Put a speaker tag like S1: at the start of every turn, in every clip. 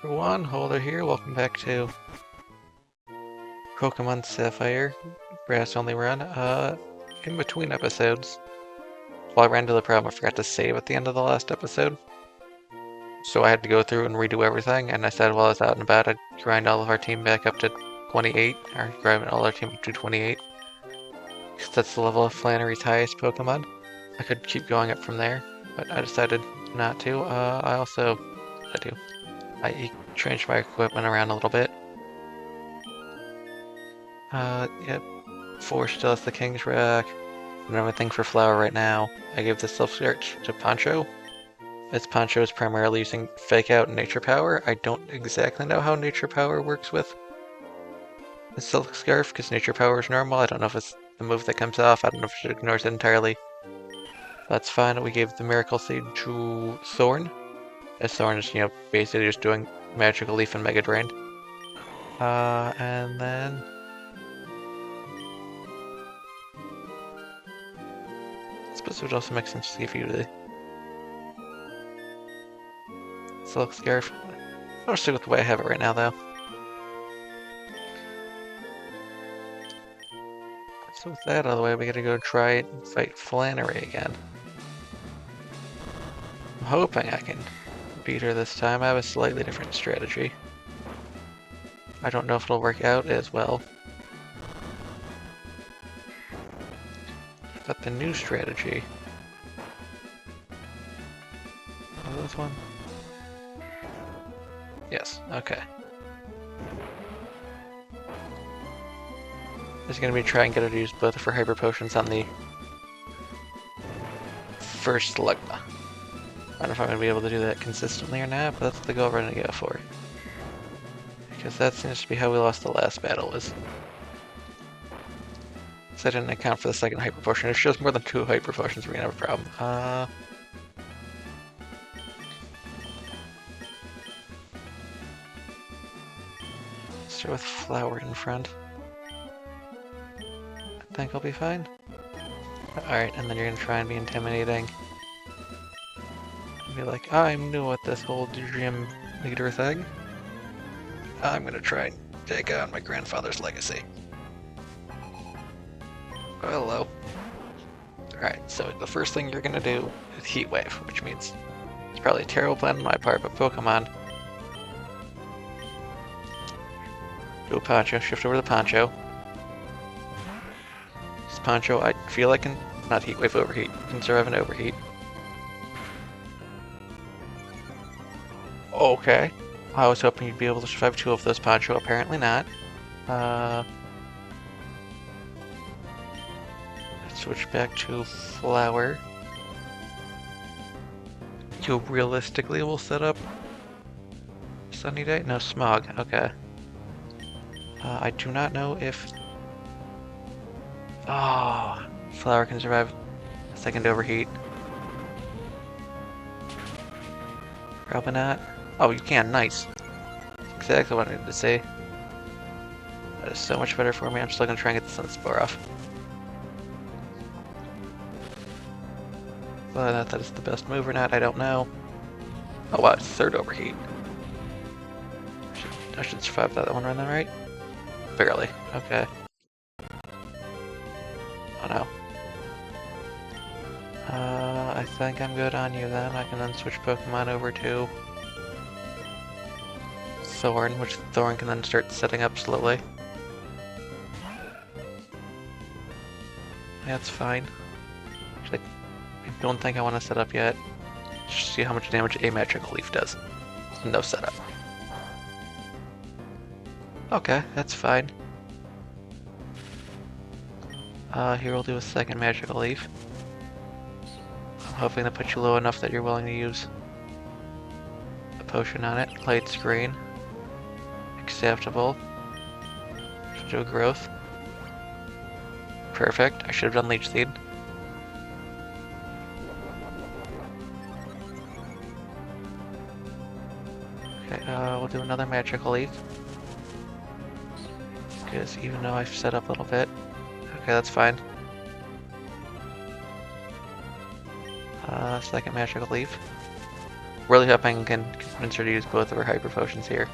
S1: everyone, Holder here. Welcome back to Pokemon Sapphire, grass only run. In between episodes, well, I ran into the problem I forgot to save at the end of the last episode. So I had to go through and redo everything, and I said while I was out and about, I'd grind all of our team back up to 28, or grind all our team up to 28. Because that's the level of Flannery's highest Pokemon. I could keep going up from there, but I decided not to. I changed my equipment around a little bit. Yep. Forrest still has the King's Rack. I don't have anything for Flower right now. I gave the Silk Scarf to Poncho. As Poncho is primarily using Fake Out and Nature Power, I don't exactly know how Nature Power works with the Silk Scarf, because Nature Power is normal. I don't know if it's the move that comes off. I don't know if it ignores it entirely. That's fine. We gave the Miracle Seed to Thorn. As Thorn is, basically just doing Magical Leaf and Mega Drain. And then... I suppose it would also make sense to give you the Silk Scarf. I'm gonna stick with the way I have it right now, though. So with that out of the way, we gotta go try it and fight Flannery again. I'm hoping I can beat her this time. I have a slightly different strategy. I don't know if it'll work out as well. But the new strategy... Oh, this one? Yes, okay. Is going to be trying to get her to use both of her Hyper Potions on the first Slugma. I don't know if I'm going to be able to do that consistently or not, but that's the goal we're going to go for. Because that seems to be how we lost the last battle, was... So I didn't account for the second Hyper Potion. If she has more than 2 Hyper Potions, we're going to have a problem. Start with Flower in front. I think I'll be fine. Alright, and then you're gonna try and be intimidating. Be like, I'm new at this whole gym leader thing. I'm gonna try and take on my grandfather's legacy. Oh, hello. Alright, so the first thing you're gonna do is Heat Wave, which means it's probably a terrible plan on my part, but Pokemon. Do a Poncho, shift over to Poncho. This Poncho, I feel I can not Heat Wave Overheat, can survive an Overheat. Okay. I was hoping you'd be able to survive 2 of those Poncho, apparently not. Let's switch back to Flower. You realistically will set up Sunny Day? No, Smog, okay. I do not know if... Oh, Flower can survive a second Overheat. Probably not. Oh, you can, nice. That's exactly what I needed to say. That is so much better for me. I'm still gonna try and get the Sunspore off. Whether that is the best move or not, I don't know. Oh wow, it's 3rd Overheat. I should survive that one run then, right? Barely. Okay. Oh no. I think I'm good on you then. I can then switch Pokemon over to Thorn, which Thorn can then start setting up slowly. That's fine. Actually, I don't think I want to set up yet. Just see how much damage a Magical Leaf does. No setup. Okay, that's fine. Here we'll do a second Magical Leaf. I'm hoping to put you low enough that you're willing to use a potion on it. Light Screen. Acceptable. Should do a Growth. Perfect. I should have done Leech Seed. Okay, we'll do another Magical Leaf. Because even though I've set up a little bit. Okay, that's fine. Second Magical Leaf. Really hoping I can convince her to use both of her hyper potions here.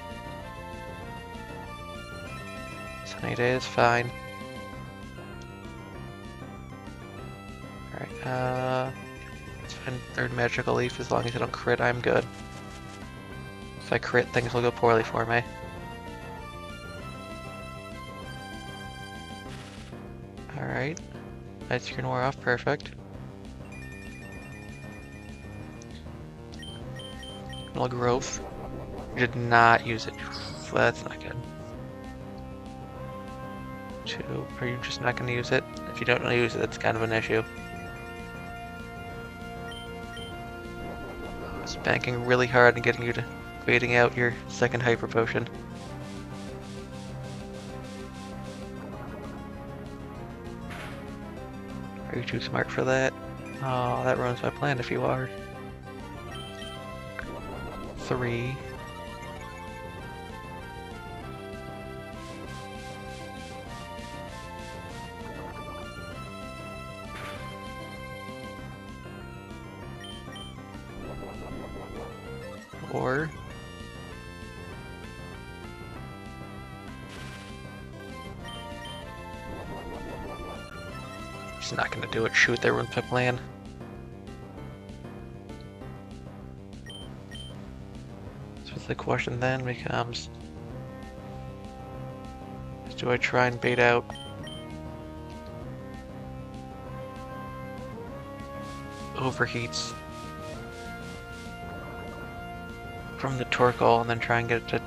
S1: Sunny day is fine. Alright, let's find third magical leaf. As long as I don't crit, I'm good. If I crit, things will go poorly for me. Alright. Ice Screen wore off, perfect. Little growth. You did not use it. That's not good. 2. Are you just not going to use it? If you don't use it, that's kind of an issue. I was banking really hard and getting you to baiting out your second hyper potion. Are you too smart for that? Oh, that ruins my plan if you are. 3. Or he's not gonna do it. Shoot, that ruins my plan. So the question then becomes, do I try and bait out overheats from the Torkoal and then try and get it to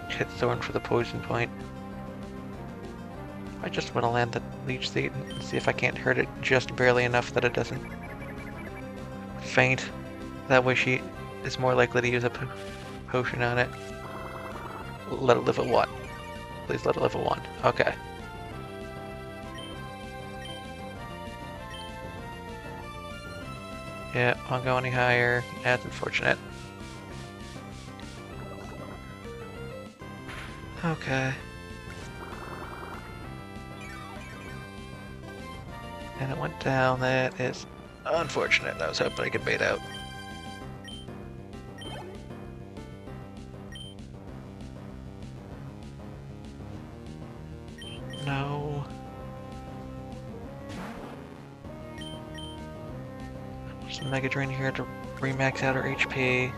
S1: hit Thorn for the poison point? I just want to land the Leech Seed and see if I can't hurt it just barely enough that it doesn't faint. That way she is more likely to use a potion on it. Let it live at 1. Please let it live at 1. Okay. Yeah, won't go any higher. That's unfortunate. Okay. And it went down. That is unfortunate. I was hoping I could bait out. No. There's a Mega Drain here to remax out her HP.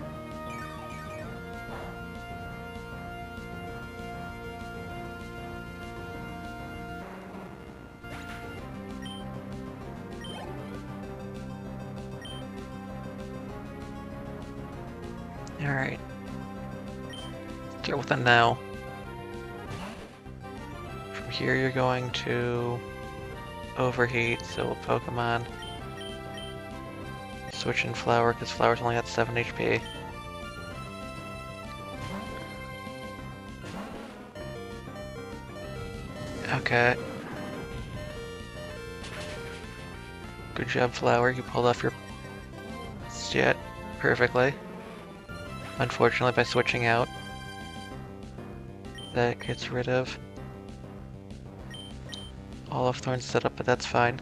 S1: Alright. Deal with it now. From here you're going to overheat, so we'll Pokemon switch in Flower, because Flower's only got 7 HP. Okay. Good job, Flower. You pulled off your stat perfectly. Unfortunately, by switching out, that gets rid of all of Thorn's setup, but that's fine.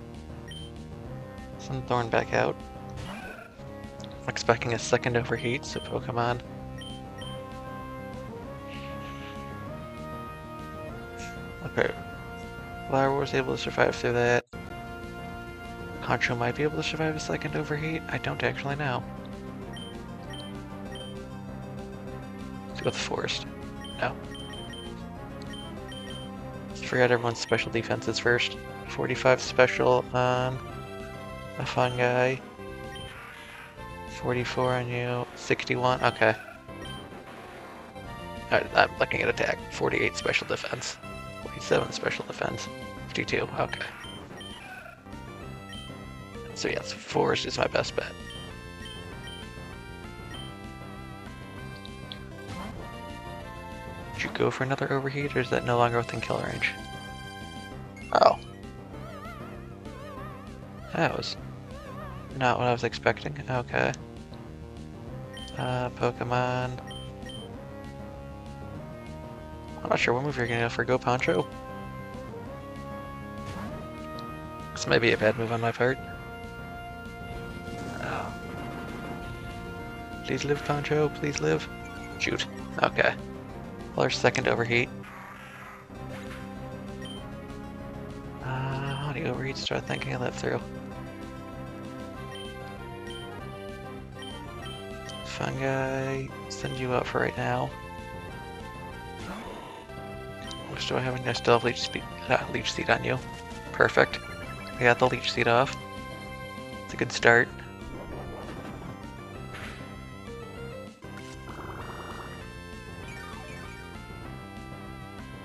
S1: Send Thorn back out. I'm expecting a second overheat, so Pokemon. Okay. Flower was able to survive through that. Poncho might be able to survive a second overheat. I don't actually know. Let's go with Forrest. No. Let's forget everyone's special defenses first. 45 special on a fungi. 44 on you. 61. Okay. I'm looking at attack. 48 special defense. 47 special defense. 52. Okay. So yes, Forrest is my best bet. Did you go for another overheat, or is that no longer within kill range? Oh. That was not what I was expecting. Okay. Pokemon. I'm not sure what move you're gonna go for. Go Poncho? This may be a bad move on my part. Please live, Poncho. Please live. Shoot. Okay. Well, our second overheat. How do you overheat? Start thinking of that through. Fungi. Send you out for right now. Which do I have? I still have leech seed on you. Perfect. I got the leech seed off. It's a good start.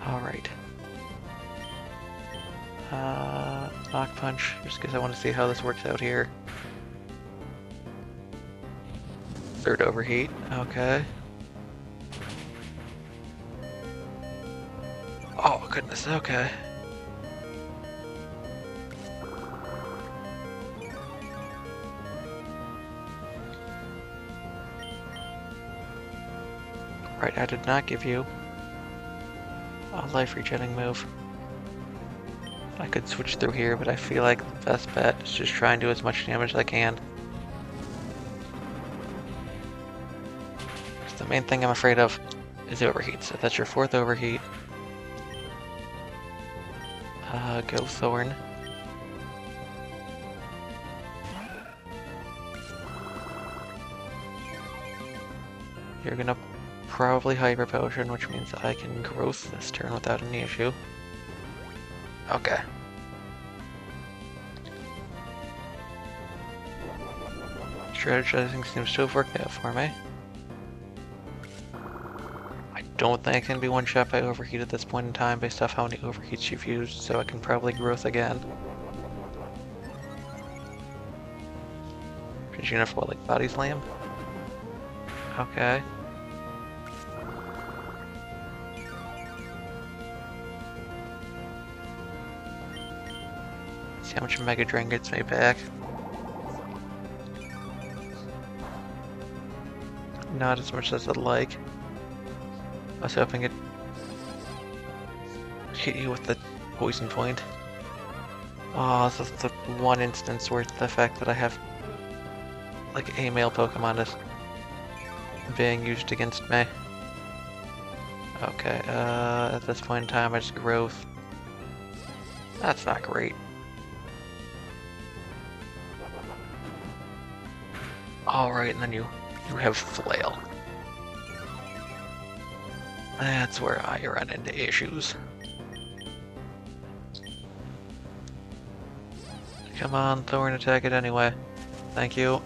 S1: Alright. Knock punch, just because I want to see how this works out here. Third overheat, okay. Oh goodness, okay. Right, I did not give you a life regenerating move. I could switch through here, but I feel like the best bet is just try and do as much damage as I can. The main thing I'm afraid of is overheat, so that's your fourth overheat. Go Thorn. You're gonna probably Hyper Potion, which means I can growth this turn without any issue. Okay. Strategizing seems to have worked out for me. I don't think I can be one shot by overheat at this point in time based off how many overheats you've used, so I can probably growth again. Did you know for what, like Body Slam? Okay. See how much Mega Drain gets me back. Not as much as I'd like. I was hoping it'd hit you with the poison point. Oh, this is the one instance where the fact that I have like a male Pokemon is being used against me. Okay, at this point in time I just growth. That's not great. Alright, and then you have Flail. That's where I run into issues. Come on, Thorn, attack it anyway. Thank you.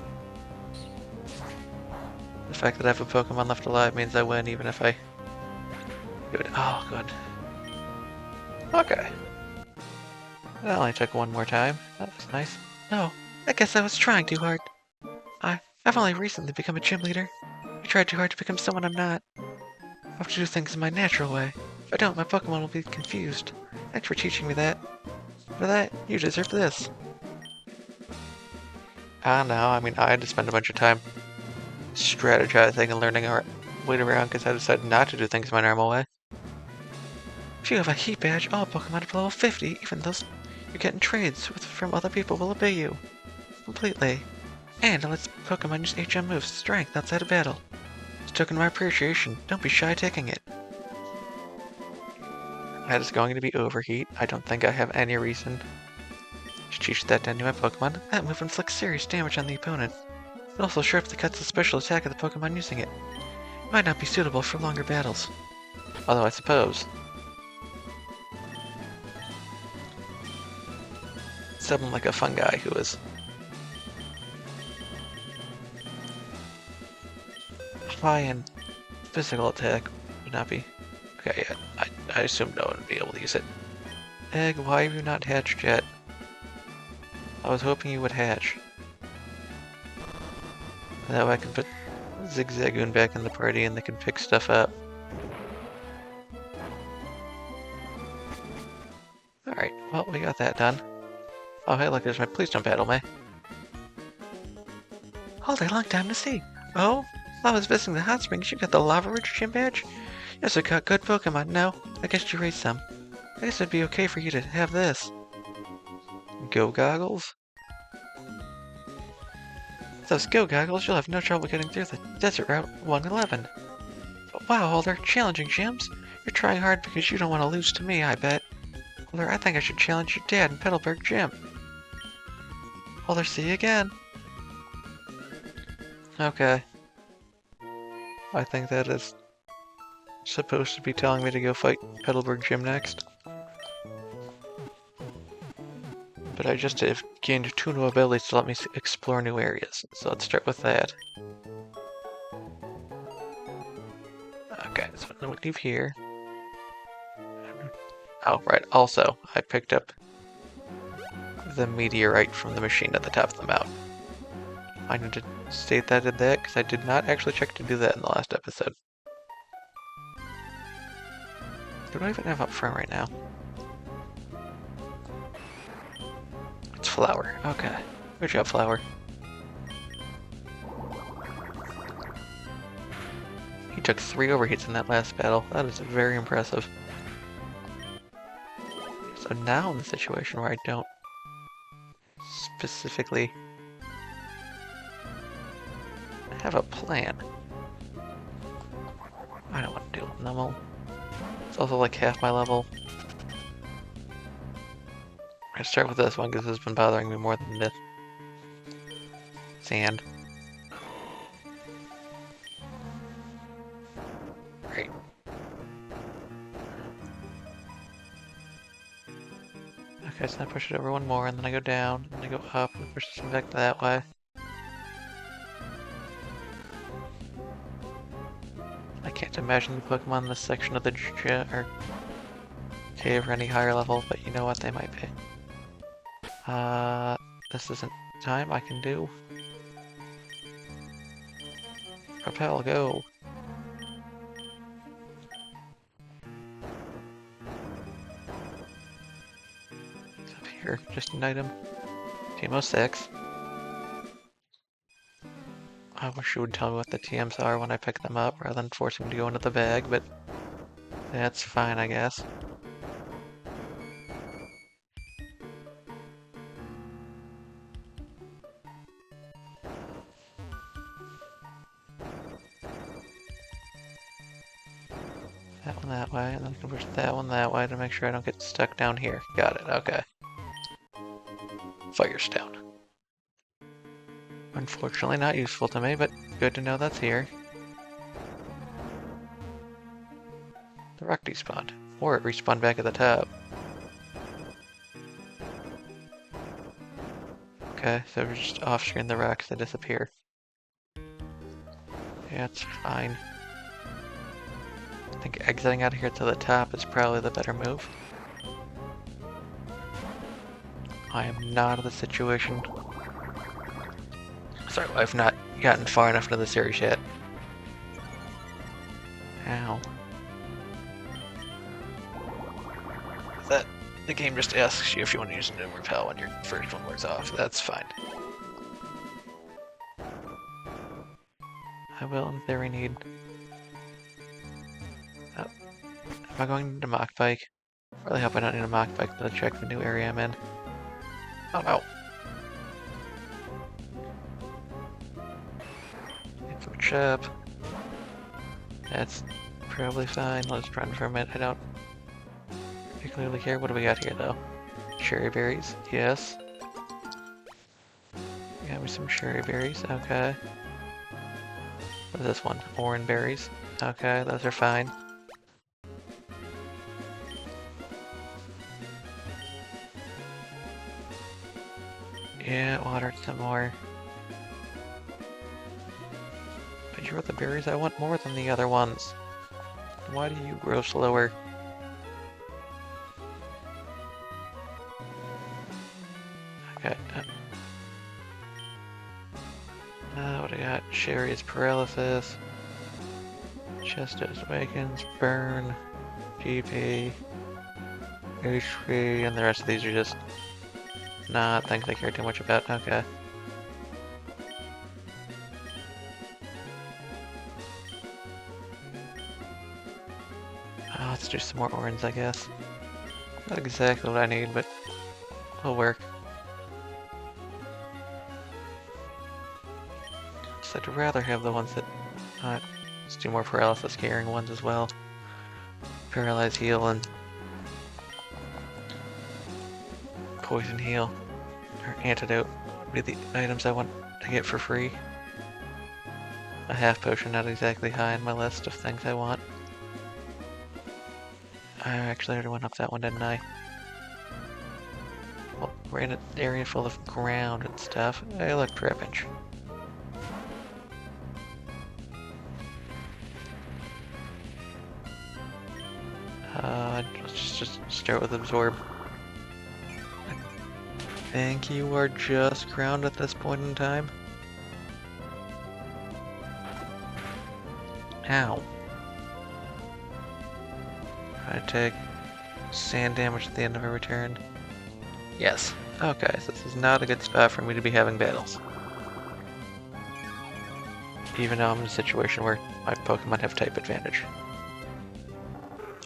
S1: The fact that I have a Pokemon left alive means I win even if I do it. Oh, good. Okay. That only took one more time. That was nice. No, I guess I was trying too hard. I've only recently become a gym leader. I tried too hard to become someone I'm not. I have to do things in my natural way. If I don't, my Pokemon will be confused. Thanks for teaching me that. For that, you deserve this. I don't know, I mean, I had to spend a bunch of time strategizing and learning our way around because I decided not to do things my normal way. If you have a Heat Badge, all Pokemon at level 50, even those you're getting trades from other people, will obey you. Completely. And it lets Pokemon use HM moves, strength, outside of battle. It's a token of my appreciation. Don't be shy taking it. That is going to be Overheat. I don't think I have any reason to teach that to any of my Pokemon. That move inflicts serious damage on the opponent. It also sharply cuts the special attack of the Pokemon using it. It might not be suitable for longer battles. Although I suppose someone like a Fungi who is high in physical attack would not be. Okay, yeah, I assume no one would be able to use it. Egg, why have you not hatched yet? I was hoping you would hatch. That way I can put Zigzagoon back in the party and they can pick stuff up. Alright, well, we got that done. Oh, hey, look, there's my Please Don't Battle Me. All day long time to see. Oh, while I was visiting the hot springs, you got the Lava Ridge Gym Badge? You also got good Pokemon. No, I guess you raised some. I guess it'd be okay for you to have this. Go Goggles? those go goggles, you'll have no trouble getting through the desert route 111. But wow, Holder, challenging gyms? You're trying hard because you don't want to lose to me, I bet. Holder, I think I should challenge your dad in Petalburg Gym. Holder, see you again. Okay. I think that is supposed to be telling me to go fight Petalburg Gym next. But I just have gained 2 new abilities to let me explore new areas, so let's start with that. Okay, so then we leave here. Oh, right, also, I picked up the meteorite from the machine at the top of the mountain. I need to state that I did that, because I did not actually check to do that in the last episode. What do I even have up front right now? It's Flower. Okay. Good job, Flower. He took 3 overheats in that last battle. That is very impressive. So now I'm in the situation where I don't specifically have a plan. I don't want to deal with Nummel. It's also like half my level. I start with this one because this has been bothering me more than the sand. Great. Okay, so I push it over one more, and then I go down, and then I go up, and push this one back that way. I can't imagine the Pokemon in this section of the cave or any higher level, but you know what, they might be. This isn't time I can do. Propel, go! It's up here, just an item. TM06. I wish you would tell me what the TMs are when I pick them up, rather than forcing me to go into the bag, but that's fine, I guess. That one that way, and then I can push that one that way to make sure I don't get stuck down here. Got it, okay. Firestone. Unfortunately not useful to me, but good to know that's here. The rock despawned. Or it respawned back at the top. Okay, so we're just off-screen the rocks that disappear. Yeah, it's fine. I think exiting out of here to the top is probably the better move. I am not in the situation. Sorry, I've not gotten far enough into the series yet. Ow. That the game just asks you if you want to use a new repel when your first one wears off. That's fine. I will in theory need. Oh. Am I going to Mach Bike? I really hope I don't need a Mach Bike to check the new area I'm in. Oh no. Info chip. That's probably fine. Let's run for a minute. I don't particularly care. What do we got here though? Cherry berries. Yes. Got me some cherry berries. Okay. What is this one? Orange berries. Okay, those are fine. Yeah, water some more. But you wrote the berries I want more than the other ones. Why do you grow slower? Okay. What do I got? Sherry's paralysis. Chestos awakens. Burn. GP. HP. And the rest of these are just not things I care too much about. Okay. Let's do some more orange, I guess. Not exactly what I need, but it'll work. rather have the ones that let's do more paralysis carrying ones as well. Paralyze heal and poison heal or antidote would be the items I want to get for free. A half potion not exactly high on my list of things I want. I actually already went up that one, didn't I? Well, we're in an area full of ground and stuff. Hey, look, Trapinch. Let's just start with Absorb. I think you are just ground at this point in time. Ow. I take sand damage at the end of every turn. Yes. Okay, so this is not a good spot for me to be having battles. Even though I'm in a situation where my Pokemon have type advantage.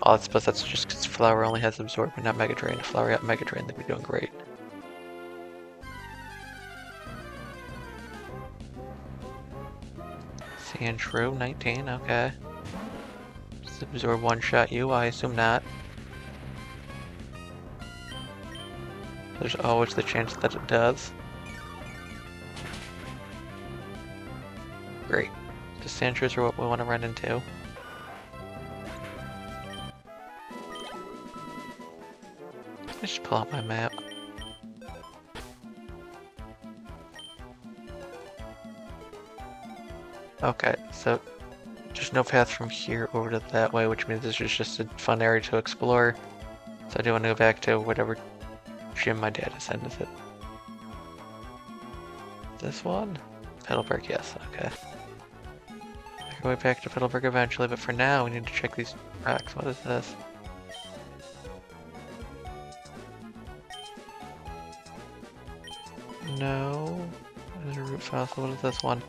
S1: Oh, I suppose that's just because Flower only has Absorb and not Mega Drain. If Flower got Mega Drain, they'd be doing great. Sandshrew, 19, okay. Does Absorb one-shot you? I assume not. There's always the chance that it does. Great. The Sandshrews are what we want to run into. Let's just pull out my map. Okay, so there's no path from here over to that way, which means this is just a fun area to explore. So I do want to go back to whatever gym my dad has sent us it. This one? Petalburg, yes, okay. Make our way back to Petalburg eventually, but for now we need to check these rocks. What is this? No. There's a root fossil. What is this one?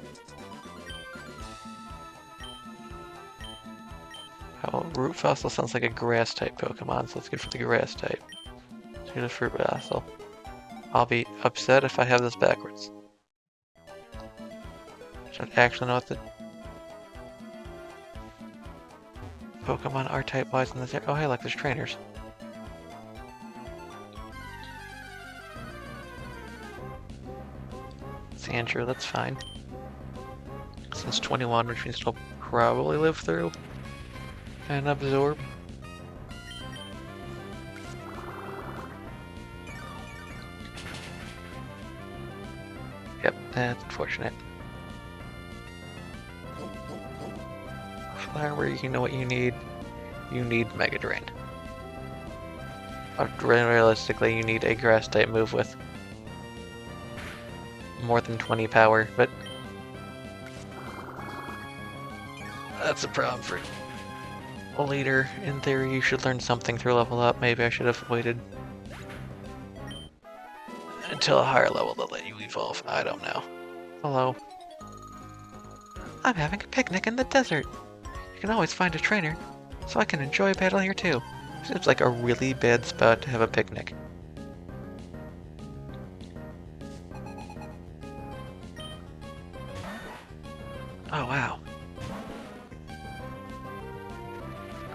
S1: Oh, root fossil sounds like a grass type Pokemon, so let's go for the grass type. Here's a fruit fossil. I'll be upset if I have this backwards. I don't actually know what the Pokemon are type wise in this area. Oh, hey, look, there's trainers. Sandshrew, that's fine. Since 21, which means it'll probably live through. And Absorb. Yep, that's unfortunate. Flower, you know what you need. You need Mega Drain. Realistically, you need a grass type move with more than 20 power, but that's a problem for a leader. In theory, you should learn something through level up. Maybe I should have waited until a higher level to let you evolve. I don't know. Hello. I'm having a picnic in the desert. You can always find a trainer, so I can enjoy a battle here too. Seems like a really bad spot to have a picnic. Oh wow.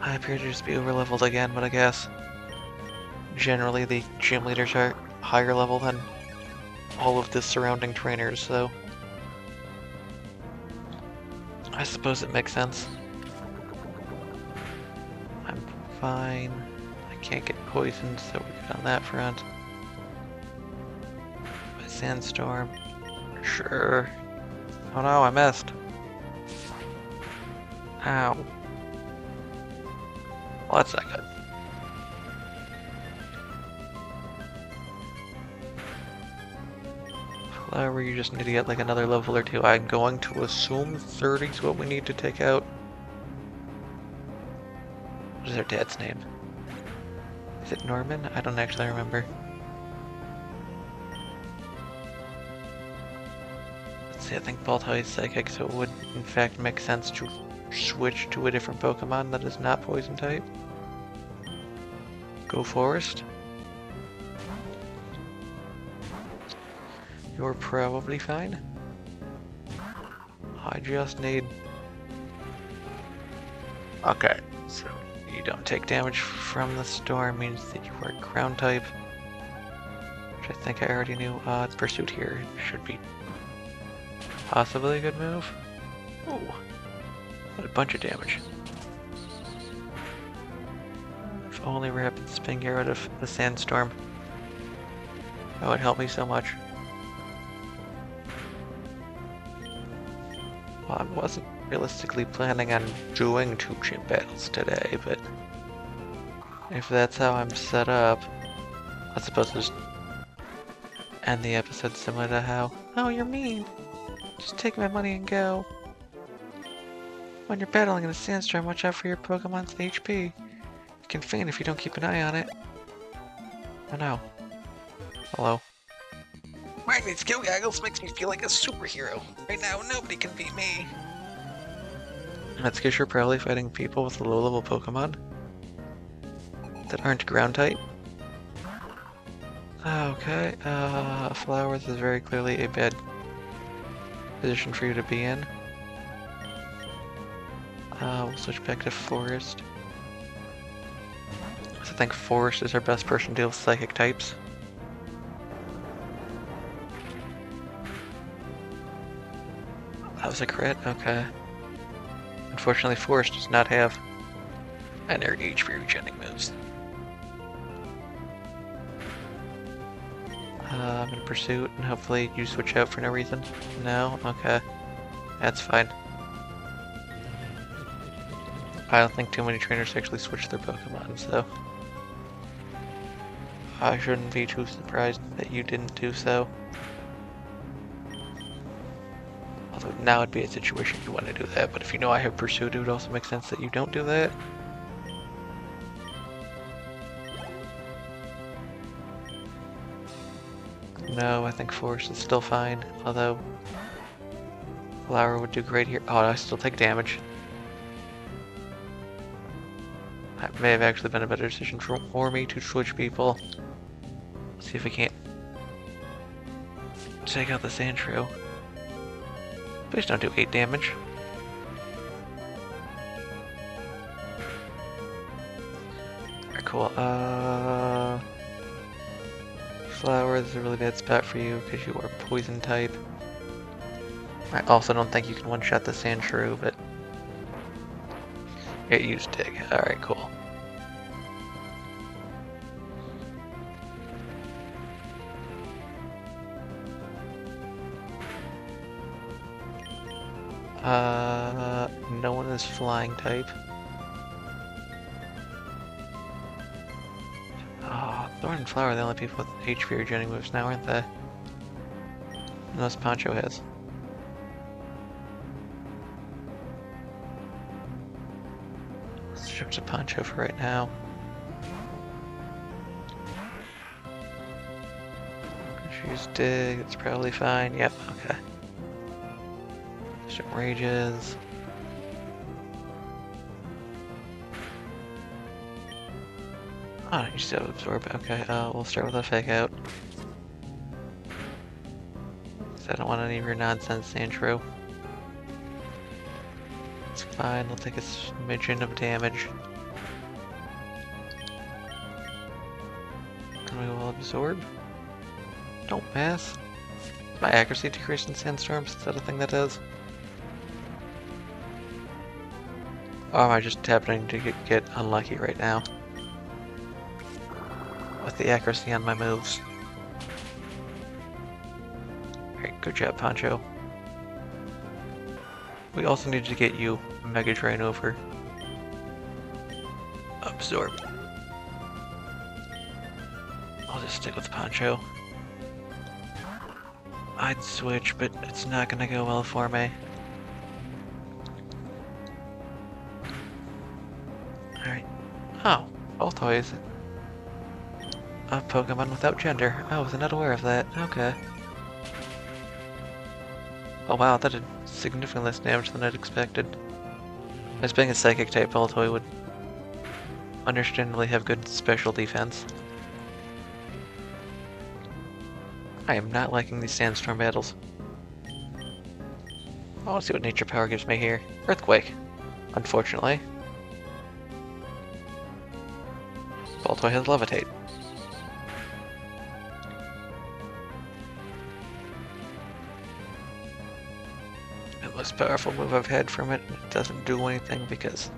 S1: I appear to just be over-leveled again, but I guess generally the gym leaders are higher level than all of the surrounding trainers, so I suppose it makes sense. I'm fine. I can't get poisoned, so we're good on that front. My sandstorm. Sure. Oh no, I missed. Ow. Well, that's not good. Flower, you just need to get like another level or two. I'm going to assume 30 is what we need to take out. What is their dad's name? Is it Norman? I don't actually remember. Let's see, I think Baltoy is psychic, so it would in fact make sense to switch to a different Pokemon that is not poison type. Go Forrest. You're probably fine. I just need... Okay, so you don't take damage from the storm, means that you are ground type. Which I think I already knew. Pursuit here should be possibly a good move. Ooh, what a bunch of damage. If only Rapid Spin get rid of the Sandstorm. That would help me so much. Well, I wasn't realistically planning on doing 2 gym battles today, but if that's how I'm set up, I suppose just end the episode similar to how, oh, you're mean. Just take my money and go. When you're battling in a sandstorm, watch out for your Pokemon's HP. You can faint if you don't keep an eye on it. Oh no. Hello. Wearing these skill goggles makes me feel like a superhero. Right now, nobody can beat me. That's because you're probably fighting people with low-level Pokemon that aren't ground type. Okay, Flowers is very clearly a bad position for you to be in. We'll switch back to Forrest. So I think Forrest is our best person to deal with psychic types. That was a crit? Okay. Unfortunately, Forrest does not have an HP regenerating moves. I'm in pursuit, and hopefully you switch out for no reason. No? Okay. That's fine. I don't think too many trainers actually switch their Pokemon, so I shouldn't be too surprised that you didn't do so. Although now would be a situation you want to do that, but if you know I have pursuit, it would also make sense that you don't do that. No, I think Force is still fine, although Flower would do great here. Oh, I still take damage. That may have actually been a better decision for me to switch people. See if we can't take out the Sandshrew. Please don't do 8 damage. Alright, cool. Flower is a really bad spot for you because you are poison type. I also don't think you can one-shot the Sandshrew, but it used Dig. Alright, cool. No one is flying type. Oh, Thorn and Flower are the only people with HP regenerating moves now, aren't they? Unless Poncho has. Let's shift to Poncho for right now. Choose Dig, it's probably fine. Yep, okay. Some Rages. Oh, you still have Absorb. Okay, we'll start with a Fake Out. I don't want any of your nonsense, Sandshrew. It's fine, we'll take a smidgen of damage. And we will Absorb. Don't pass. Is my accuracy decreased in Sandstorms? Is that a thing that does? Or am I just happening to get unlucky right now? With the accuracy on my moves. Alright, good job, Poncho. We also need to get you Mega Drain over. Absorb. I'll just stick with Poncho. I'd switch, but it's not gonna go well for me. Alright. Oh, both toys. A Pokemon without gender. I was not aware of that. Okay. Oh wow, that did significantly less damage than I'd expected. As being a Psychic type, Baltoy would understandably have good special defense. I am not liking these Sandstorm battles. I want to see what nature power gives me here. Earthquake, unfortunately. Baltoy has levitate. The most powerful move I've had from it, it doesn't do anything because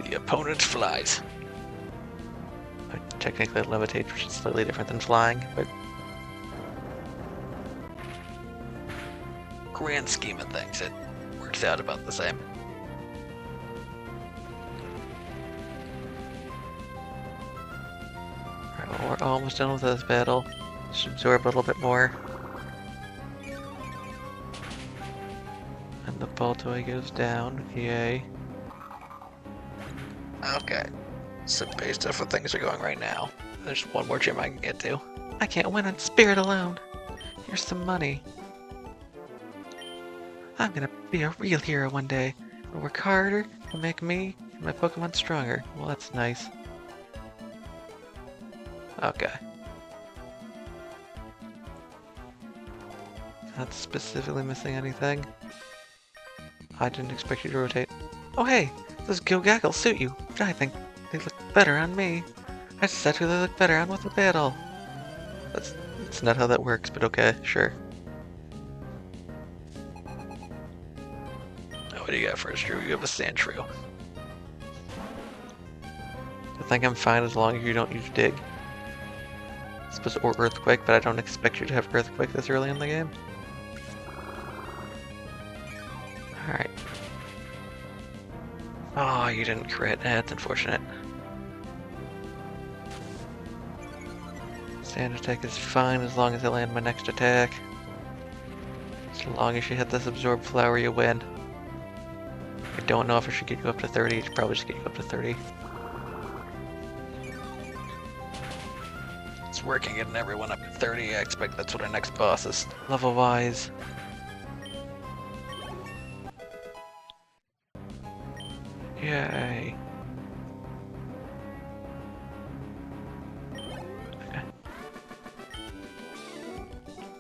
S1: the opponent flies. Technically levitate, which is slightly different than flying, but grand scheme of things, it works out about the same. Alright, well, we're almost done with this battle. Just absorb a little bit more. And the Baltoy goes down. Yay. Okay. So based off of things are going right now, there's one more gym I can get to. I can't win on spirit alone. Here's some money. I'm gonna be a real hero one day. I'll work harder to make me and my Pokemon stronger. Well, that's nice. Okay. Not specifically missing anything. I didn't expect you to rotate. Oh hey, those Gogaggles suit you, but I think they look better on me. I decide who they look better on with the battle. That's not how that works, but okay, sure. What do you got for us, Drew? You have a Sandshrew. I think I'm fine as long as you don't use Dig. I suppose, or Earthquake, but I don't expect you to have Earthquake this early in the game. Alright. Oh, you didn't crit. That's unfortunate. Sand attack is fine as long as I land my next attack. As long as you hit this Absorb Flower, you win. I don't know if I should get you up to 30. It should probably just get you up to 30. It's working, getting everyone up to 30. I expect that's what our next boss is, level-wise. Yay. Okay.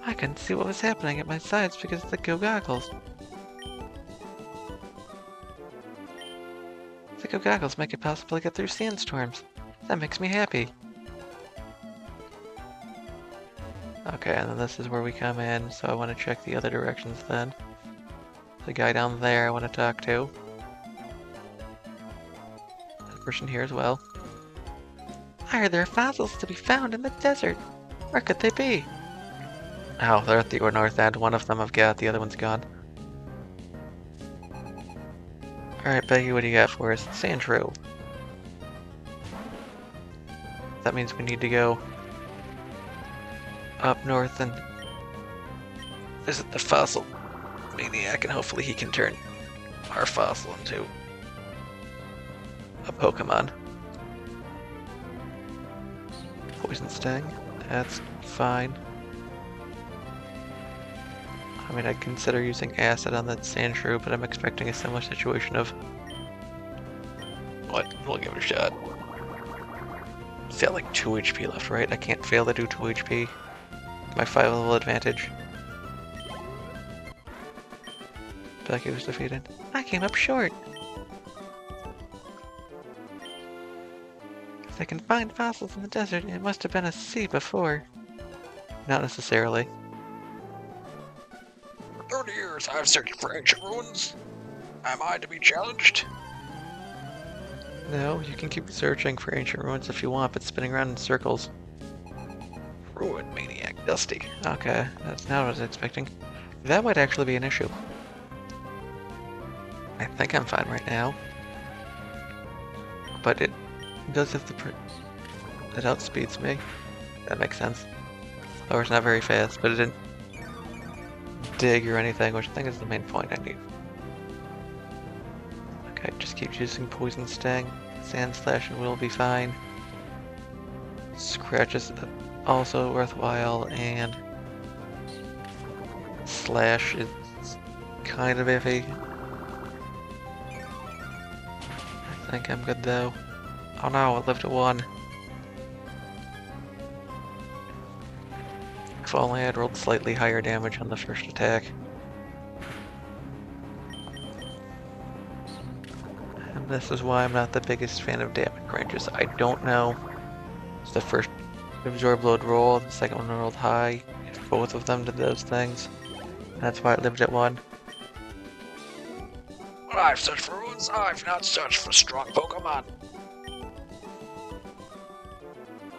S1: I couldn't see what was happening at my sides because of the Gogaggles. The Gogaggles make it possible to get through sandstorms. That makes me happy. Okay, and then this is where we come in, so I want to check the other directions then. The guy down there I want to talk to. The person here as well. I heard there are fossils to be found in the desert. Where could they be? Oh, they're at the north end. One of them I've got, the other one's gone. Alright, Becky, what do you got for us? Sandshrew. That means we need to go up north and visit the fossil maniac, and hopefully he can turn our fossil into a Pokemon. Poison Sting, that's fine. I mean, I'd consider using Acid on that Sandshrew, but I'm expecting a similar situation of... What? We'll give it a shot. It's got like 2 HP left, right? I can't fail to do 2 HP. My 5 level advantage. Becky was defeated. I came up short. If I can find fossils in the desert, it must have been a sea before. Not necessarily. For 30 years I've searched for ancient ruins. Am I to be challenged? No, you can keep searching for ancient ruins if you want, but spinning around in circles. Ruin Maniac Dusty. Okay, that's not what I was expecting. That might actually be an issue. I think I'm fine right now. But it does have the... It outspeeds me. That makes sense. Or it's not very fast, but it didn't dig or anything, which I think is the main point I need. Okay, just keep using Poison Sting. Sand Slash and we'll be fine. Scratch is also worthwhile, and Slash is kind of iffy. I think I'm good though. Oh no, I lived at 1. If only I'd rolled slightly higher damage on the first attack. And this is why I'm not the biggest fan of damage ranges. I don't know. It's the first absorb load roll, the second one rolled high. If both of them did those things. That's why it lived at 1.
S2: I've searched for runes, I've not searched for strong Pokemon.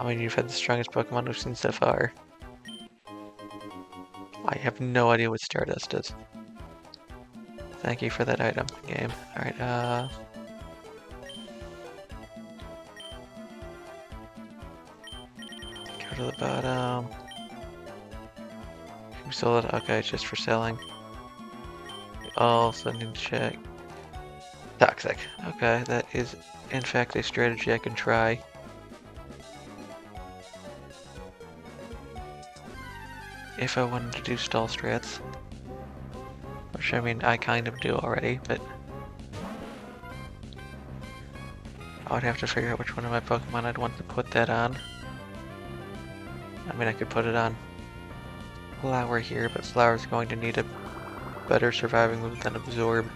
S1: I mean, you've had the strongest Pokemon we've seen so far. I have no idea what Stardust is. Thank you for that item, game. Alright, go to the bottom. Can we sell it? Okay, it's just for selling. We also need to check. Toxic. Okay, that is in fact a strategy I can try. If I wanted to do stall strats. Which I mean I kind of do already, but I would have to figure out which one of my Pokemon I'd want to put that on. I mean I could put it on Flower here, but Flower's going to need a better surviving move than Absorb.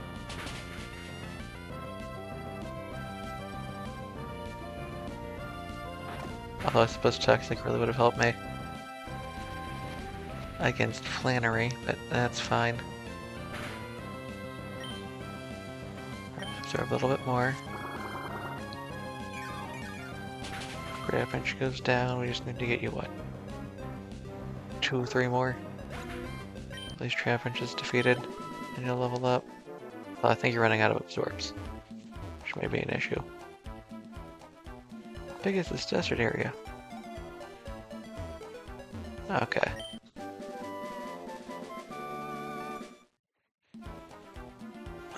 S1: Although I suppose Toxic really would have helped me against Flannery, but that's fine. Absorb a little bit more. Trapinch goes down, we just need to get you what? 2 or 3 more? At least Trapinch is defeated, and you'll level up. Well, I think you're running out of absorbs, which may be an issue. How big is this desert area? Okay.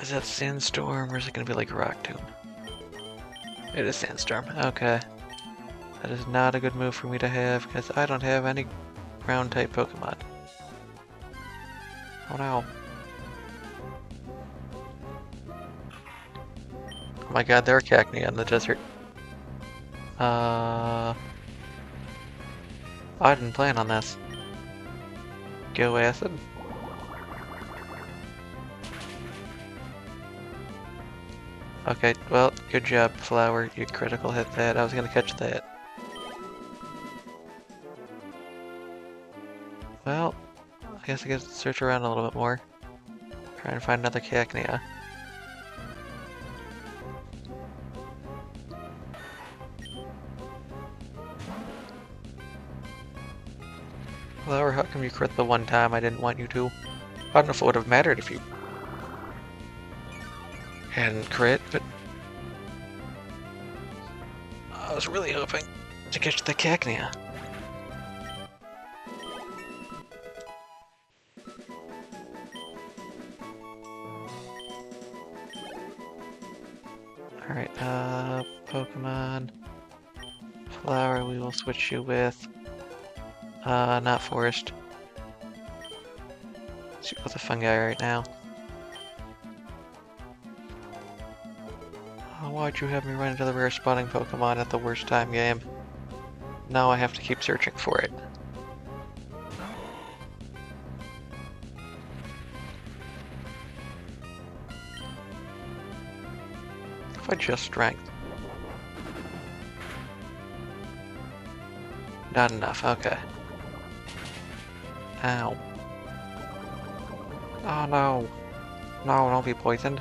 S1: Is that Sandstorm, or is it gonna be like Rock Tomb? It is Sandstorm, okay. That is not a good move for me to have, because I don't have any ground-type Pokemon. Oh no. Oh my god, there are Cacnea in the desert. I didn't plan on this. Go Acid. Okay, well, good job, Flower. You critical hit that. I was gonna catch that. Well, I guess I get to search around a little bit more. Try and find another Cacnea. Flower, how come you crit the one time I didn't want you to? I don't know if it would have mattered if you hadn't crit, but I was really hoping to catch the Cacnea. Alright, Pokemon. Flower, we will switch you with, not Forrest. Let's go with the Fungi right now. Oh, why'd you have me run into the rare spawning Pokemon at the worst time, game? Now I have to keep searching for it. If I just strength. Not enough, okay. Ow. Oh no. No, don't be poisoned.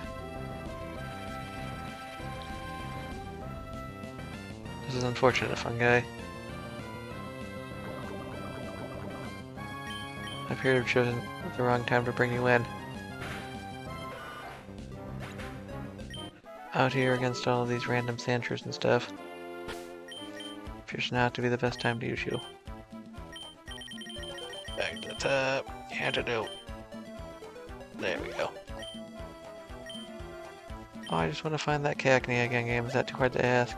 S1: This is unfortunate, Fungi. I appear to have chosen the wrong time to bring you in. Out here against all of these random Sandshrews and stuff. Appears not to be the best time to use you. Back to the top. Antidote. There we go. Oh, I just want to find that Cacnea again, game. Is that too hard to ask?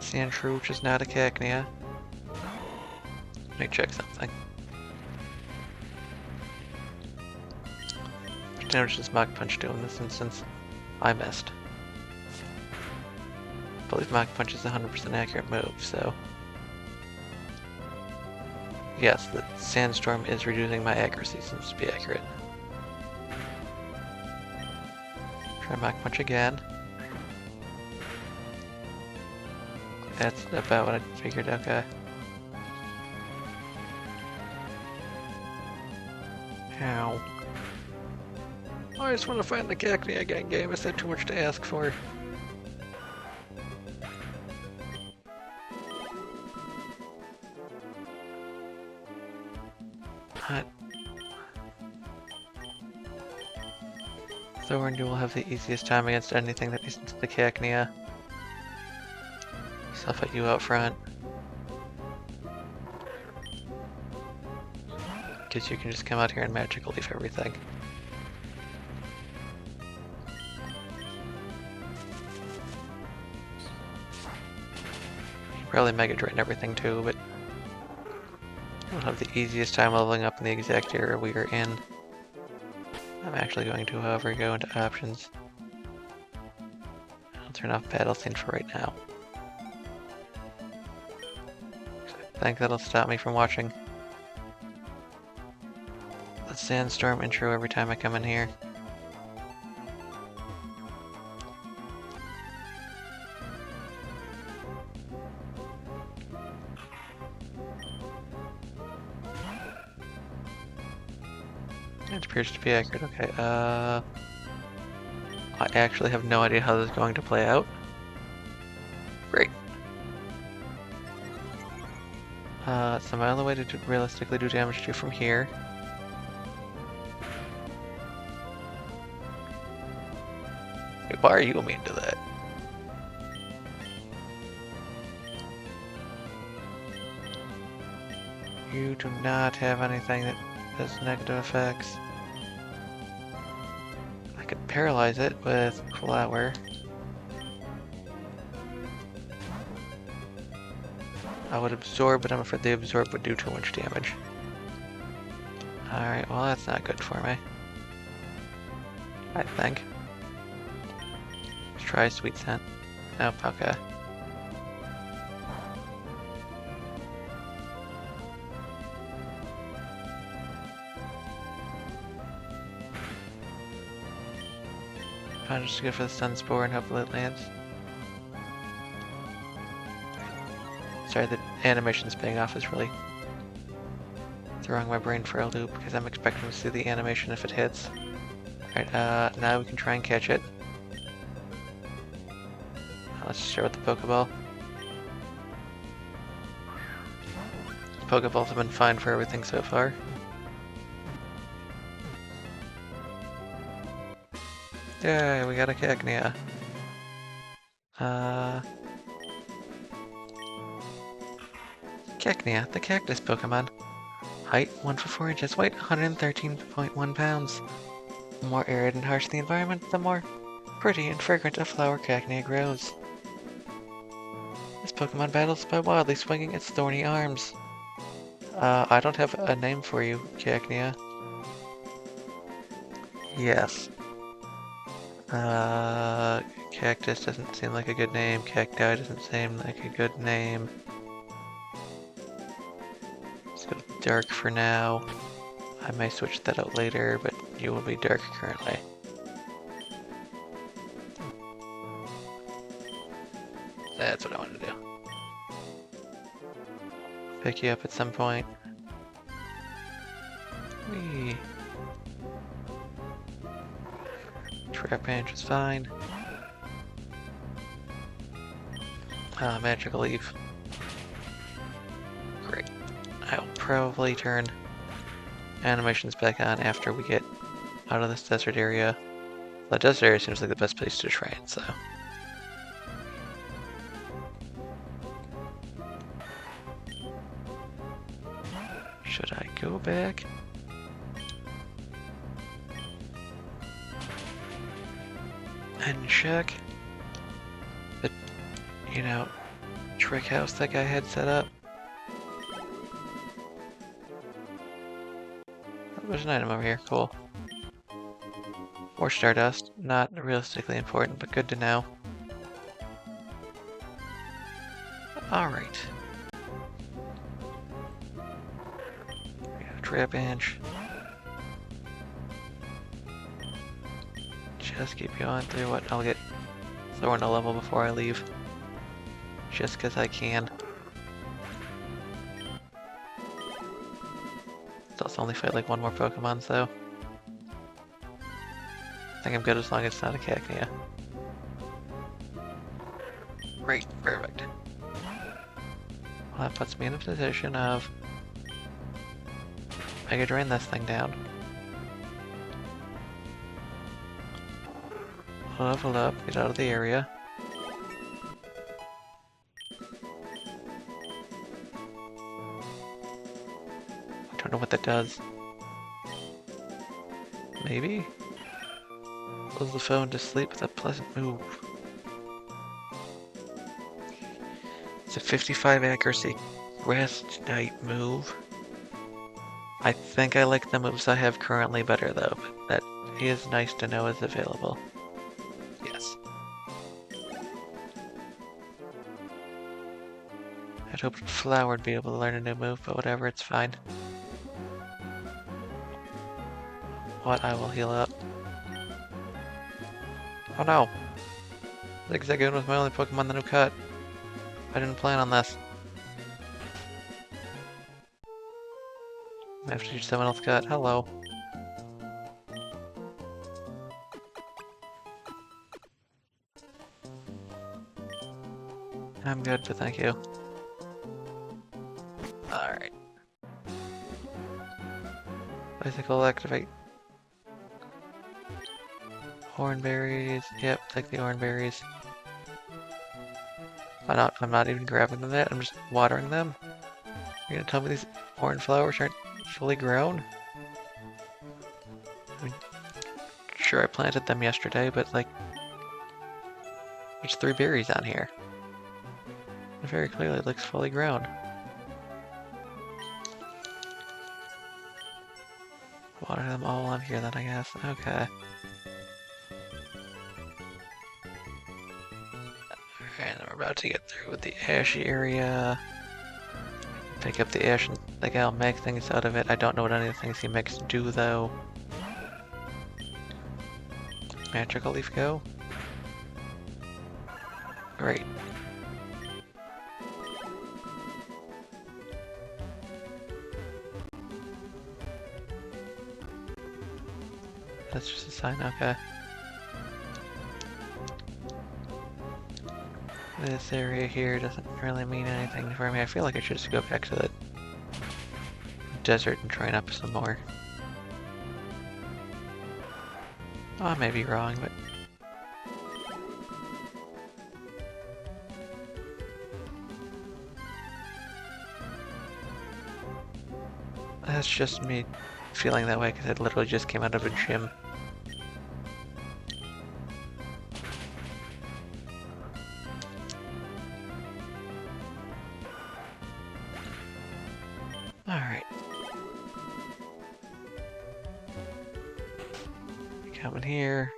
S1: Sandshrew, which is not a Cacnea. Let me check something. damage does Mach Punch do in this instance? I missed. I believe Mach Punch is a 100% accurate move, so... Yes, the Sandstorm is reducing my accuracy, seems to be accurate. Try Mach Punch again. That's about what I figured, okay. Ow. I just want to find the Cacnea again game, is that too much to ask for? Thorn, you will have the easiest time against anything that isn't the Cacnea. So I'll put you out front. Because you can just come out here and magical leaf everything. Probably Mega Drain everything too, but we'll have the easiest time leveling up in the exact area we are in. I'm actually going to, however, go into options. I'll turn off battle scene for right now. I think that'll stop me from watching the Sandstorm intro every time I come in here. It appears to be accurate. Okay, I actually have no idea how this is going to play out. Great. So my only way to realistically do damage to you from here. Wait, why are you immune to that? You do not have anything that has negative effects. I could paralyze it with Flower. I would absorb, but I'm afraid the absorb would do too much damage. Alright, well that's not good for me. I think. Let's try Sweet Scent. Nope, okay. I'll just go for the Sun Spore and hopefully it lands. Sorry, the animation's paying off is really throwing my brain for a loop because I'm expecting to see the animation if it hits. Alright, now we can try and catch it. Let's just share with the Pokeball. Pokeballs have been fine for everything so far. Yay, we got a Cacnea. Cacnea, the cactus Pokemon. Height 1 foot 4 inches, weight 113.1 pounds. The more arid and harsh the environment, the more pretty and fragrant a flower Cacnea grows. This Pokemon battles by wildly swinging its thorny arms. I don't have a name for you, Cacnea. Yes. Cactus doesn't seem like a good name. Cacti doesn't seem like a good name. Let's go dark for now. I may switch that out later, but you will be dark currently. That's what I want to do. Pick you up at some point. Whee! Trap Ranch is fine. Magical Leaf. Great. I'll probably turn animations back on after we get out of this desert area. The desert area seems like the best place to train, so. Should I go back? And check the, trick house that guy had set up. Oh, there's an item over here, cool. Or Stardust. Not realistically important, but good to know. Alright. We got a Trap Inch. Just keep going through what I'll get Thorn a level before I leave. Just because I can. Let's only fight like one more Pokemon though. I think I'm good as long as it's not a Cacnea. Great, perfect. Well, that puts me in a position of I could drain this thing down. Level up, get out of the area. I don't know what that does. Maybe? Lulls the foe into sleep with a pleasant move. It's a 55 accuracy rest night move. I think I like the moves I have currently better though, but that is nice to know is available. Yes. I'd hoped Flower would be able to learn a new move, but whatever, it's fine. What? I will heal up. Oh no! Zigzagoon was my only Pokemon that I've cut. I didn't plan on this. I have to teach someone else cut. Hello. I'm good, but thank you. Alright. Bicycle activate. Hornberries. Yep, take the hornberries. I'm not even grabbing them yet, I'm just watering them. You're gonna tell me these horn flowers aren't fully grown? I mean, sure I planted them yesterday, but like, there's 3 berries on here. It very clearly looks fully grown. Water them all on here then, I guess. Okay. Alright, then we're about to get through with the ashy area. Pick up the ash and think I'll make things out of it. I don't know what any of the things he makes do though. Magical Leaf go? Great. That's just a sign, okay. This area here doesn't really mean anything for me. I feel like I should just go back to the desert and train up some more. Oh, I may be wrong, but... that's just me feeling that way because it literally just came out of a gym. Alright. Come in here,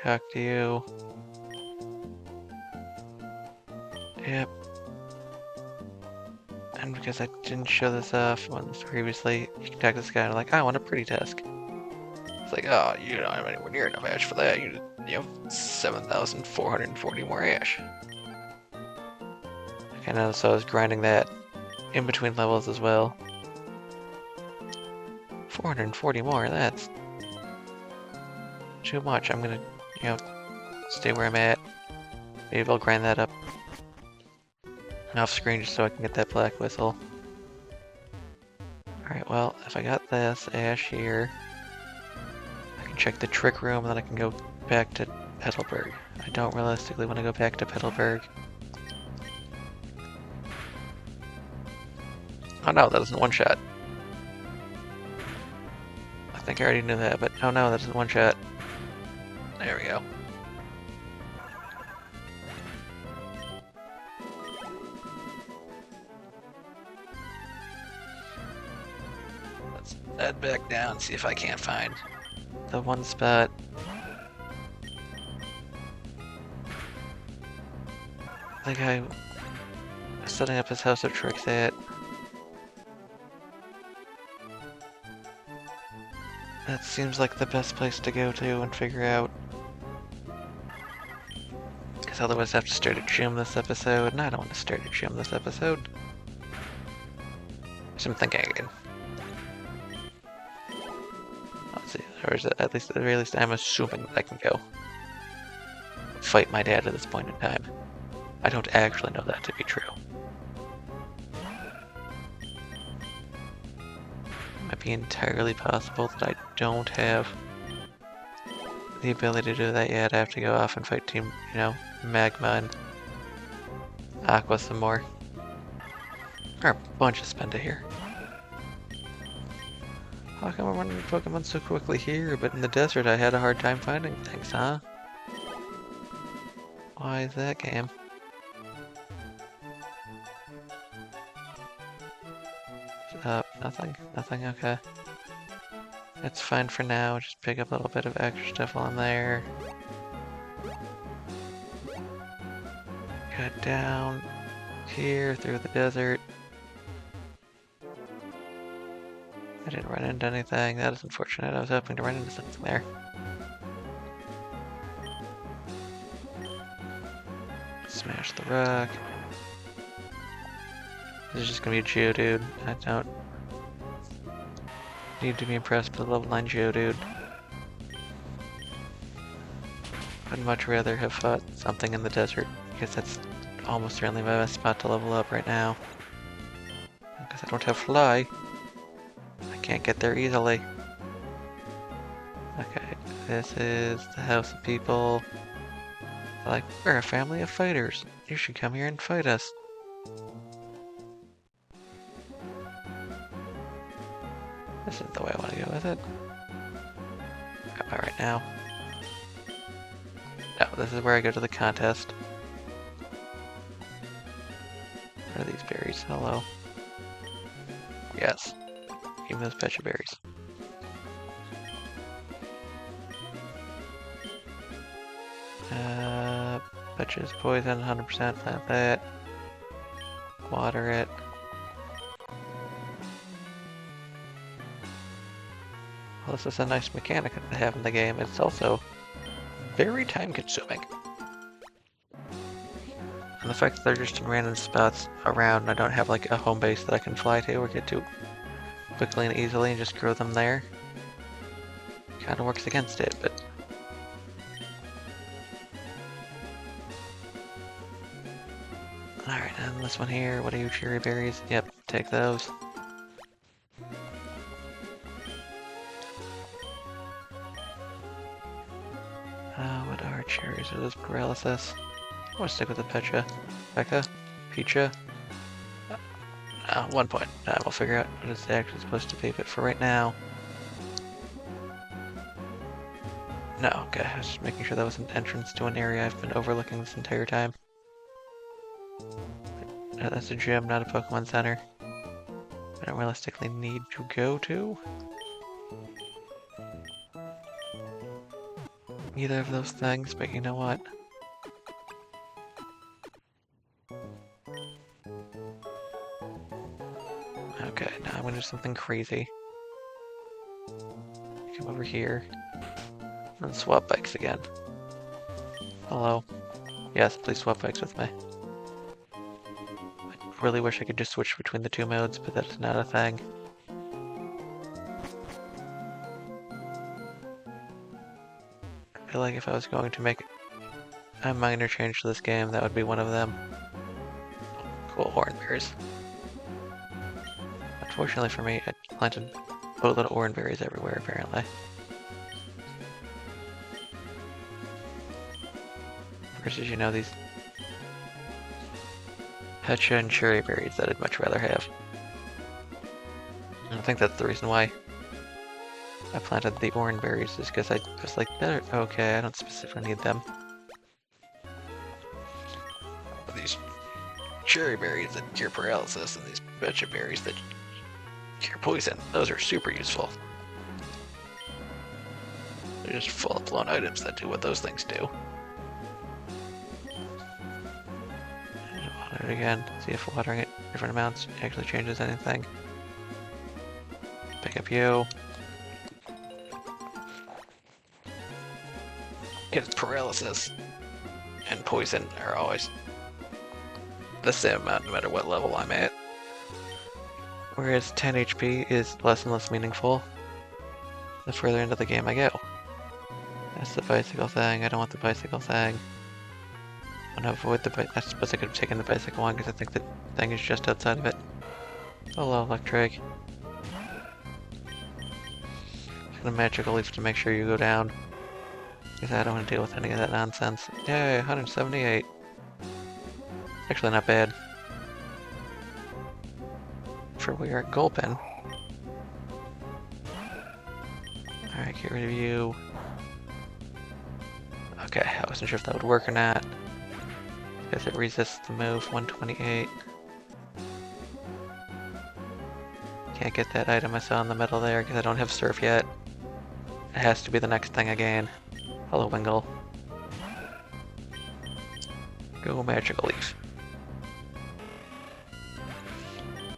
S1: talk to you. Yep. And because I didn't show this off once previously, you can talk to this guy and like, I want a pretty tusk. It's like, oh, you don't have anywhere near enough ash for that. You have 7,440 more ash. Okay, now so I was grinding that in between levels as well. 440 more, that's too much. I'm gonna, stay where I'm at. Maybe I'll grind that up off screen just so I can get that black whistle. Alright, well, if I got this ash here, I can check the trick room and then I can go back to Petalburg. I don't realistically want to go back to Petalburg. Oh no, that isn't one shot. I think I already knew that, but oh no, that isn't one shot. There we go. Let's head back down and see if I can't find the one spot the guy setting up his house of tricks at. That seems like the best place to go to and figure out. Because otherwise I have to start a gym this episode, and I don't want to start a gym this episode. So I'm thinking again. Let's see, or is it, at the very least, I'm assuming that I can go fight my dad at this point in time. I don't actually know that to be true. It might be entirely possible that I don't have the ability to do that yet. I have to go off and fight Team, Magma and Aqua some more. There are a bunch of Spenda here. How come I'm running Pokemon so quickly here, but in the desert I had a hard time finding things, huh? Why is that, game? Nothing? Nothing? Okay. It's fine for now, just pick up a little bit of extra stuff while I'm there. Cut down here through the desert. I didn't run into anything, that is unfortunate. I was hoping to run into something there. Smash the rock. This is just gonna be a Geodude. I don't need to be impressed with the level 9 Geodude. I'd much rather have fought something in the desert, because that's almost certainly my best spot to level up right now. Because I don't have Fly. I can't get there easily. Okay, this is the house of people. Like, we're a family of fighters. You should come here and fight us. This isn't the way I want to go, is it? Alright now. No, this is where I go to the contest. What are these berries? Hello. Yes. Give me those Pecha berries. Pecha's poison, 100%, plant that. Water it. Well, this is a nice mechanic to have in the game. It's also very time consuming. And the fact that they're just in random spots around and I don't have like a home base that I can fly to or get to quickly and easily and just grow them there kind of works against it, but alright, and this one here, what are you, cherry berries? Yep, take those. What are cherries? Are those paralysis? I want to stick with the Pecha. Pekka? Picha? 1 point. We'll figure out what it's actually supposed to be, but for right now... No, okay, I was just making sure that was an entrance to an area I've been overlooking this entire time. That's a gym, not a Pokemon Center. I don't realistically need to go to either of those things, but you know what? Okay, now I'm gonna do something crazy. Come over here. And swap bikes again. Hello. Yes, please swap bikes with me. I really wish I could just switch between the two modes, but that is not a thing. I feel like if I was going to make a minor change to this game, that would be one of them. Cool, horn berries. Unfortunately for me, I planted boatload of orange berries everywhere, apparently. Versus, these Pecha and cherry berries that I'd much rather have. And I think that's the reason why I planted the orange berries, is because I was like, okay, I don't specifically need them. These cherry berries that cure paralysis and these Pecha berries that cure poison, those are super useful. They're just full-blown items that do what those things do. Put it again, see if watering it different amounts actually changes anything. Pick up you. Because paralysis and poison are always the same amount no matter what level I'm at. Whereas 10 HP is less and less meaningful the further into the game I go. That's the bicycle thing. I don't want the bicycle thing. I want to avoid the I suppose I could have taken the bicycle one because I think the thing is just outside of it. Hello, Electric. Just gonna magical leaf to make sure you go down. Because I don't want to deal with any of that nonsense. Yay, 178. Actually not bad. For we are at Gulpin. Alright, get rid of you. Okay, I wasn't sure if that would work or not. Because it resists the move, 128. Can't get that item I saw in the middle there because I don't have Surf yet. It has to be the next thing I gain. Hello, Wingle. Go Magical Leaf.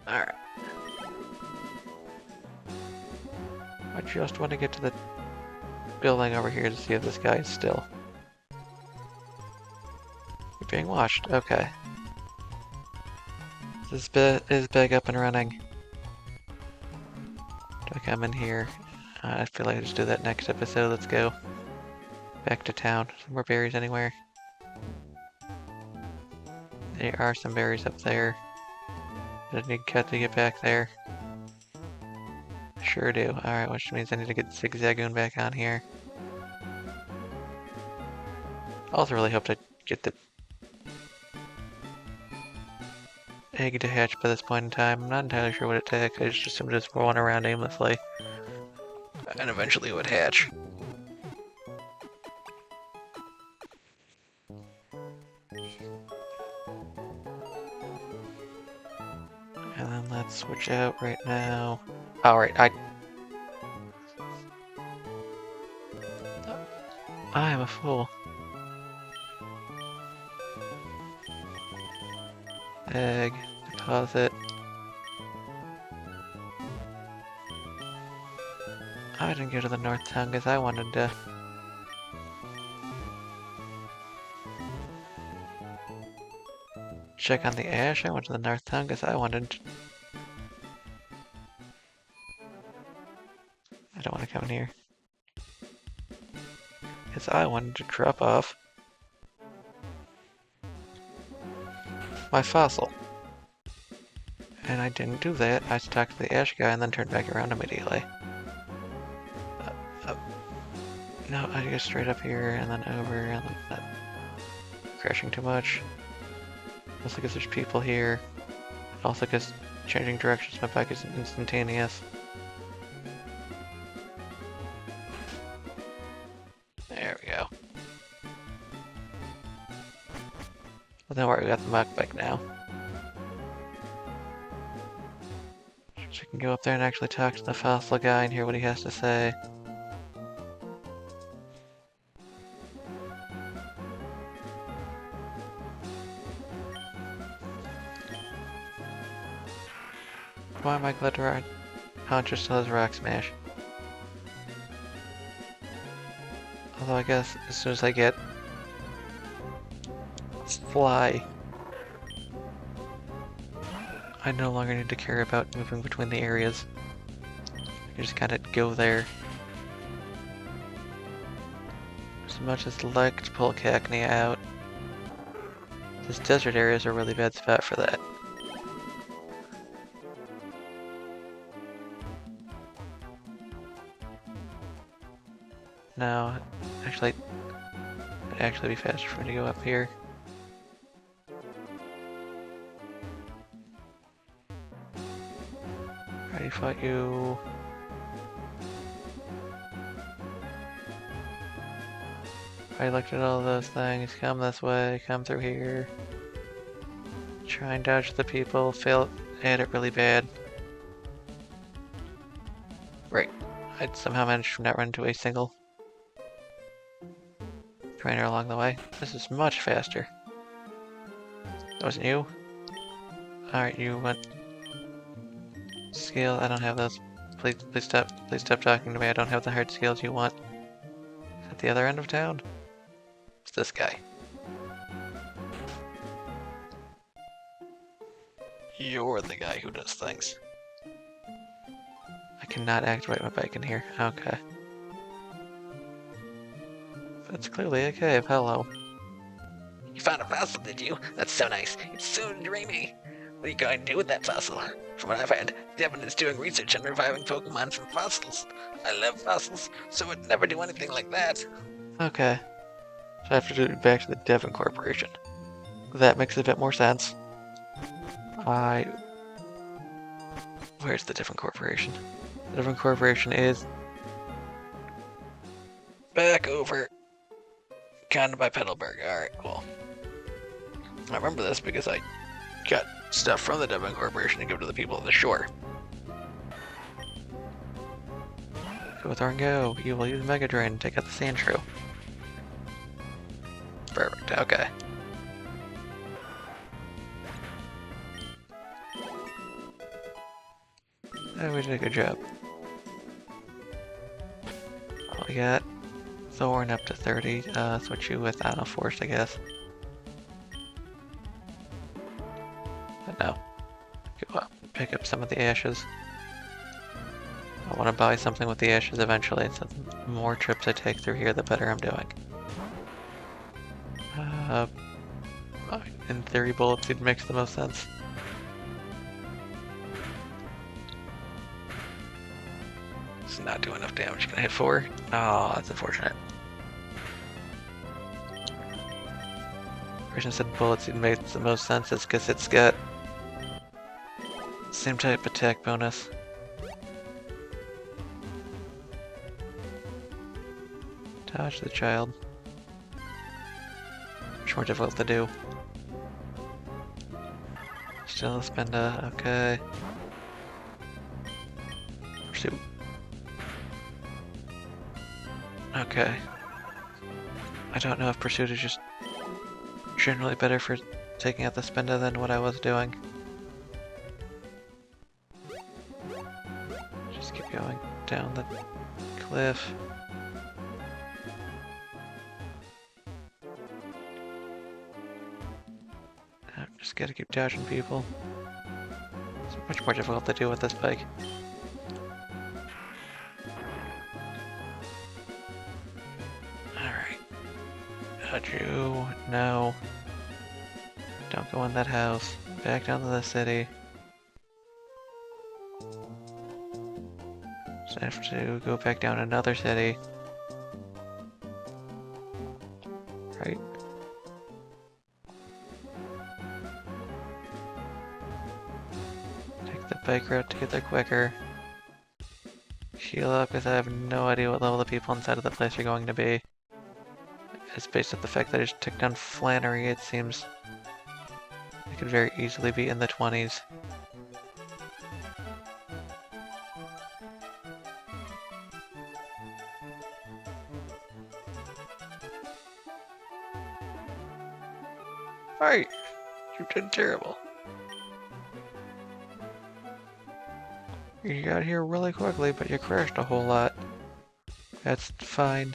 S1: Alright. I just want to get to the building over here to see if this guy is still. You're being watched. Okay. This is big up and running. Do I come in here? I feel like I just do that next episode. Let's go. Back to town. Some more berries anywhere? There are some berries up there. Do I need cut to get back there? Sure do. Alright, which means I need to get Zigzagoon back on here. I also really hope to get the egg to hatch by this point in time. I'm not entirely sure what it takes. I just assumed just rolling around aimlessly. And eventually it would hatch. And then let's switch out right now. Alright, I am a fool. Egg, deposit. I didn't go to the North Town because I wanted to. Check on the ash. I went to the North Town because I wanted to. I don't want to come in here. Because I wanted to drop off my fossil. And I didn't do that. I talked to the ash guy and then turned back around immediately. No, I go straight up here and then over and then that. Crashing too much. Also because there's people here. Also because changing directions my bike is instantaneous. There we go. Well, don't worry, we got the mock bike now. So we can go up there and actually talk to the fossil guy and hear what he has to say. Why am I glad to ride? Poncho still has Rock Smash. Although I guess as soon as I get Fly, I no longer need to care about moving between the areas. I just kind of go there. As much as I'd like to pull Cacnea out, this desert area is a really bad spot for that. No, actually, it'd actually be faster for me to go up here. Already fought you. I looked at all those things. Come this way, come through here. Try and dodge the people, fail at it really bad. Right. I'd somehow managed to not run into a single trainer along the way. This is much faster. That wasn't you? Alright, you want skill? I don't have those. Please stop talking to me. I don't have the hard skills you want. At the other end of town? It's this guy. You're the guy who does things. I cannot activate my bike in here. Okay. That's clearly a cave. Hello.
S2: You found a fossil, did you? That's so nice. It's so dreamy. What are you going to do with that fossil? From what I've heard, Devin is doing research on reviving Pokemon from fossils. I love fossils, so I'd never do anything like that.
S1: Okay. So I have to do it back to the Devon Corporation. That makes a bit more sense. Where's the Devon Corporation? The Devon Corporation is...
S2: Back over. Kinda by Petalburg. Alright, cool. I remember this because I got stuff from the Devon Corporation to give to the people of the shore.
S1: Go Thorn, go. You will use Mega Drain and take out the Sand Shrew.
S2: Perfect, okay.
S1: Oh, we did a good job. We got Thorn up to 30. Switch you with, I don't know, Forrest, I guess. But no. Go up, pick up some of the ashes. I want to buy something with the ashes eventually, so the more trips I take through here, the better I'm doing. In theory, Bullet Seed makes the most sense.
S2: It's not doing enough damage. Can I hit 4? Oh, that's unfortunate.
S1: The reason I said Bullet Seed makes the most sense is because it's got same type attack bonus. Dodge the child. Much more difficult to do. Still spend okay. Pursuit. Okay. I don't know if Pursuit is just generally better for taking out the Spinda than what I was doing. Just keep going down the cliff. Just gotta keep dodging people. It's much more difficult to do with this bike. Alright. Dodge you. No. Don't go in that house. Back down to the city. So I have to go back down another city. Right? Take the bike route to get there quicker. Heal up because I have no idea what level the people inside of the place are going to be. It's based on the fact that I just took down Flannery, it seems I could very easily be in the 20s.
S2: Alright, you did terrible.
S1: You got here really quickly, but you crashed a whole lot. That's fine.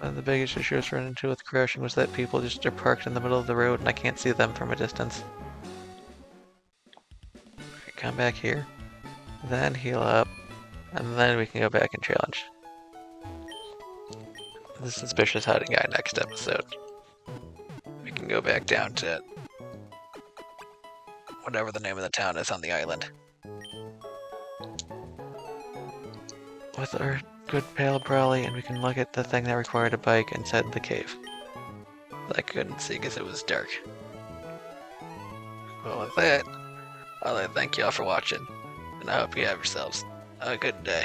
S1: The biggest issue I was running into with crashing was that people just are parked in the middle of the road and I can't see them from a distance. Come back here, then heal up, and then we can go back and challenge the suspicious hiding guy next episode.
S2: We can go back down to whatever the name of the town is on the island.
S1: With our good pale Brawly, and we can look at the thing that required a bike inside the cave.
S2: I couldn't see because it was dark. Well, with that, I'd like to thank you all for watching, and I hope you have yourselves a good day.